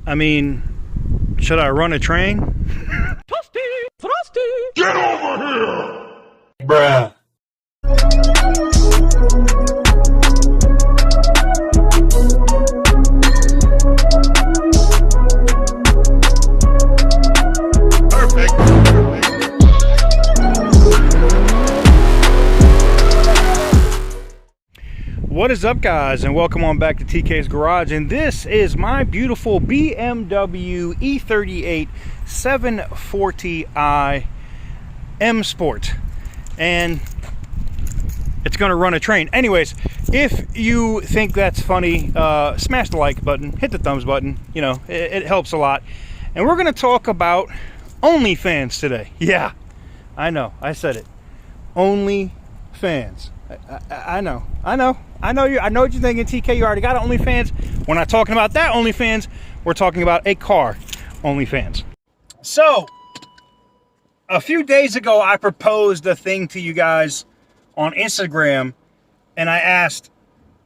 I mean, should I run a train? Frosty! Frosty! Get over here! Bruh. What is up, guys, and welcome on back to TK's Garage. And this is my beautiful BMW E38 740i M Sport, and it's gonna run a train. Anyways, if you think that's funny, smash the like button, hit the thumbs button. You know, it helps a lot. And we're gonna talk about OnlyFans today. Yeah, I know, I said it. OnlyFans. I know what you're thinking, TK. You already got OnlyFans. We're not talking about that OnlyFans. We're talking about a car OnlyFans. So, a few days ago, I proposed a thing to you guys on Instagram, and I asked,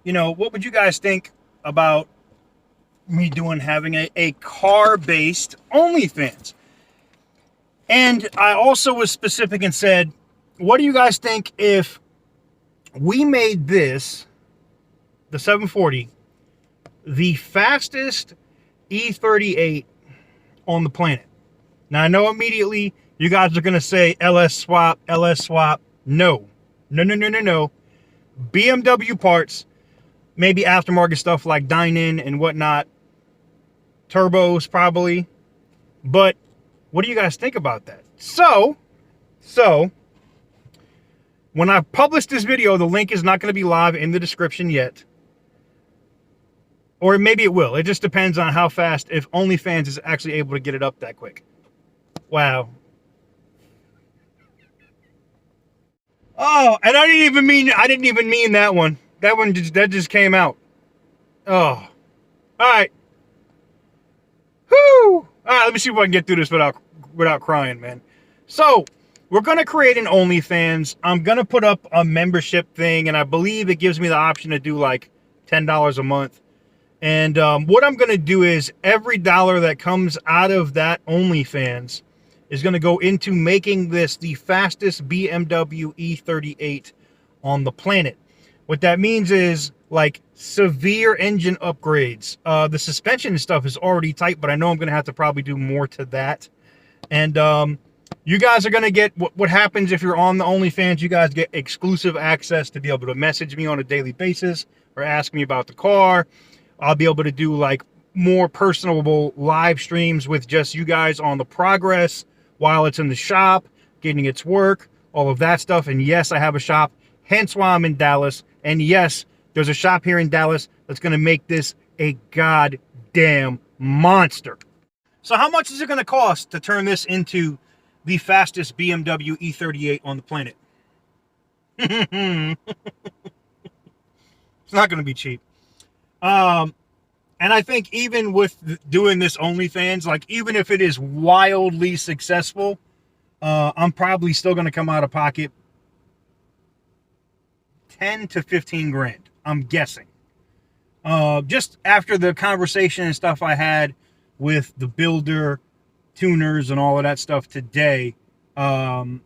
you know, what would you guys think about me having a car-based OnlyFans? And I also was specific and said, what do you guys think if we made this, the 740, the fastest E38 on the planet? Now, I know immediately you guys are going to say LS swap. No. BMW parts, maybe aftermarket stuff like dine-in and whatnot. Turbos, probably. But what do you guys think about that? So, when I publish this video, the link is not going to be live in the description yet. Or maybe it will. It just depends on how fast, if OnlyFans is actually able to get it up that quick. Wow. Oh, and I didn't even mean that one. That just came out. Oh. Alright. Whoo! Alright, let me see if I can get through this without crying, man. So, we're going to create an OnlyFans. I'm going to put up a membership thing, and I believe it gives me the option to do like $10 a month. And what I'm going to do is every dollar that comes out of that OnlyFans is going to go into making this the fastest BMW E38 on the planet. What that means is like severe engine upgrades. The suspension and stuff is already tight, but I know I'm going to have to probably do more to that. And you guys are going to get what happens if you're on the OnlyFans. You guys get exclusive access to be able to message me on a daily basis or ask me about the car. I'll be able to do like more personable live streams with just you guys on the progress while it's in the shop, getting its work, all of that stuff. And yes, I have a shop, hence why I'm in Dallas. And yes, there's a shop here in Dallas that's going to make this a goddamn monster. So how much is it going to cost to turn this into the fastest BMW E38 on the planet? It's not going to be cheap. And I think even with doing this OnlyFans, like even if it is wildly successful, I'm probably still going to come out of pocket 10 to 15 grand. I'm guessing. Just after the conversation and stuff I had with the builder, tuners, and all of that stuff today, and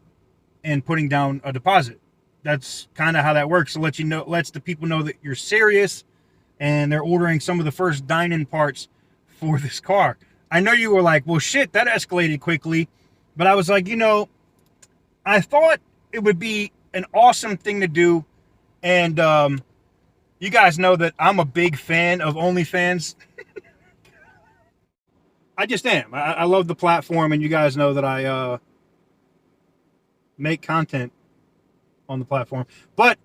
putting down a deposit. That's kind of how that works. To let you know, lets the people know that you're serious and they're ordering some of the first dine-in parts for this car. I know you were like, well, shit, that escalated quickly. But I was like, you know, I thought it would be an awesome thing to do. And you guys know that I'm a big fan of OnlyFans. I just am. I love the platform, and you guys know that I make content on the platform. But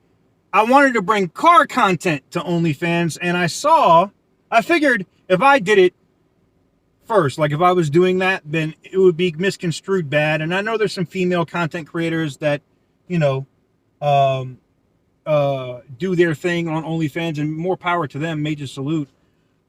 I wanted to bring car content to OnlyFans, and I figured if I did it first, like if I was doing that, then it would be misconstrued bad. And I know there's some female content creators that, you know, do their thing on OnlyFans, and more power to them, major salute.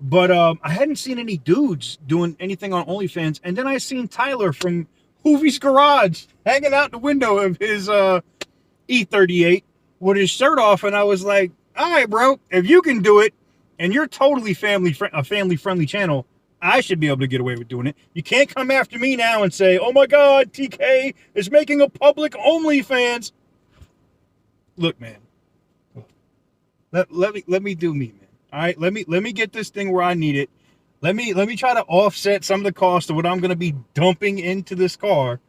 But I hadn't seen any dudes doing anything on OnlyFans. And then I seen Tyler from Tks Garage hanging out the window of his E38 with his shirt off, and I was like, all right, bro, if you can do it, and you're totally a family-friendly channel, I should be able to get away with doing it. You can't come after me now and say, oh my God, TK is making a public OnlyFans. Look, man. Let me do me, man. All right, let me get this thing where I need it. Let me try to offset some of the cost of what I'm going to be dumping into this car.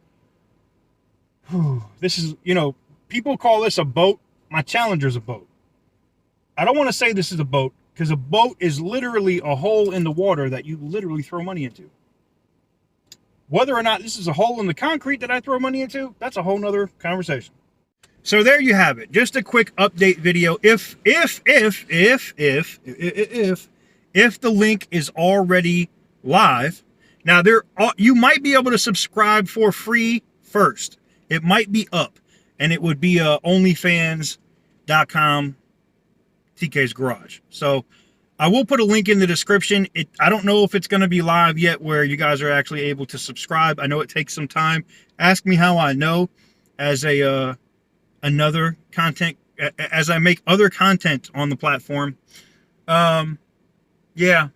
This is, you know, people call this a boat. My Challenger's a boat. I don't want to say this is a boat because a boat is literally a hole in the water that you literally throw money into. Whether or not this is a hole in the concrete that I throw money into, that's a whole nother conversation. So there you have it. Just a quick update video. If the link is already live, now you might be able to subscribe for free first. It might be up, and it would be onlyfans.com TK's Garage. So I will put a link in the description. I don't know if it's going to be live yet where you guys are actually able to subscribe. I know it takes some time. Ask me how I know as another content, as I make other content on the platform. Yeah.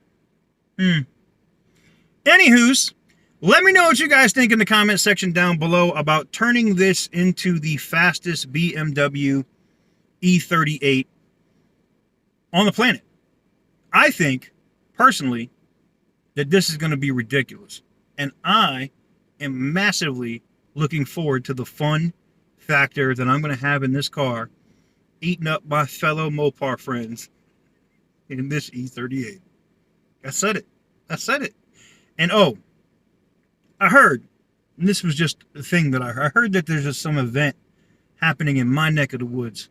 Anywho's, let me know what you guys think in the comment section down below about turning this into the fastest BMW E38 on the planet. I think, personally, that this is going to be ridiculous. And I am massively looking forward to the fun factor that I'm going to have in this car, eating up my fellow Mopar friends in this E38. I said it. I said it. And oh, I heard, and this was just the thing that I heard that there's just some event happening in my neck of the woods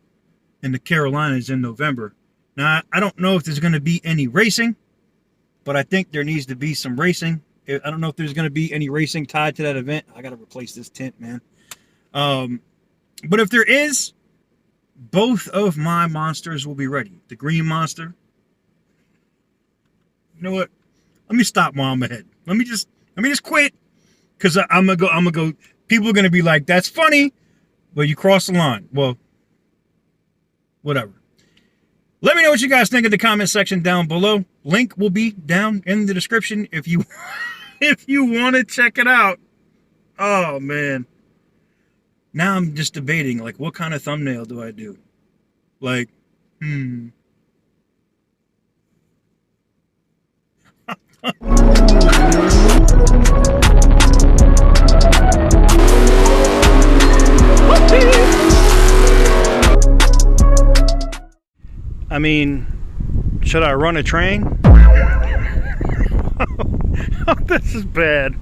in the Carolinas in November. Now, I don't know if there's going to be any racing, but I think there needs to be some racing. I don't know if there's going to be any racing tied to that event. I got to replace this tent, man. But if there is, both of my monsters will be ready. The green monster. You know what? Let me stop while I'm ahead. Let me just quit. Because I'm gonna go. People are gonna be like, that's funny, but you crossed the line. Well, whatever. Let me know what you guys think in the comment section down below. Link will be down in the description if you want to check it out. Oh man. Now I'm just debating, like, what kind of thumbnail do I do? Like, I mean, should I run a train? Oh, this is bad.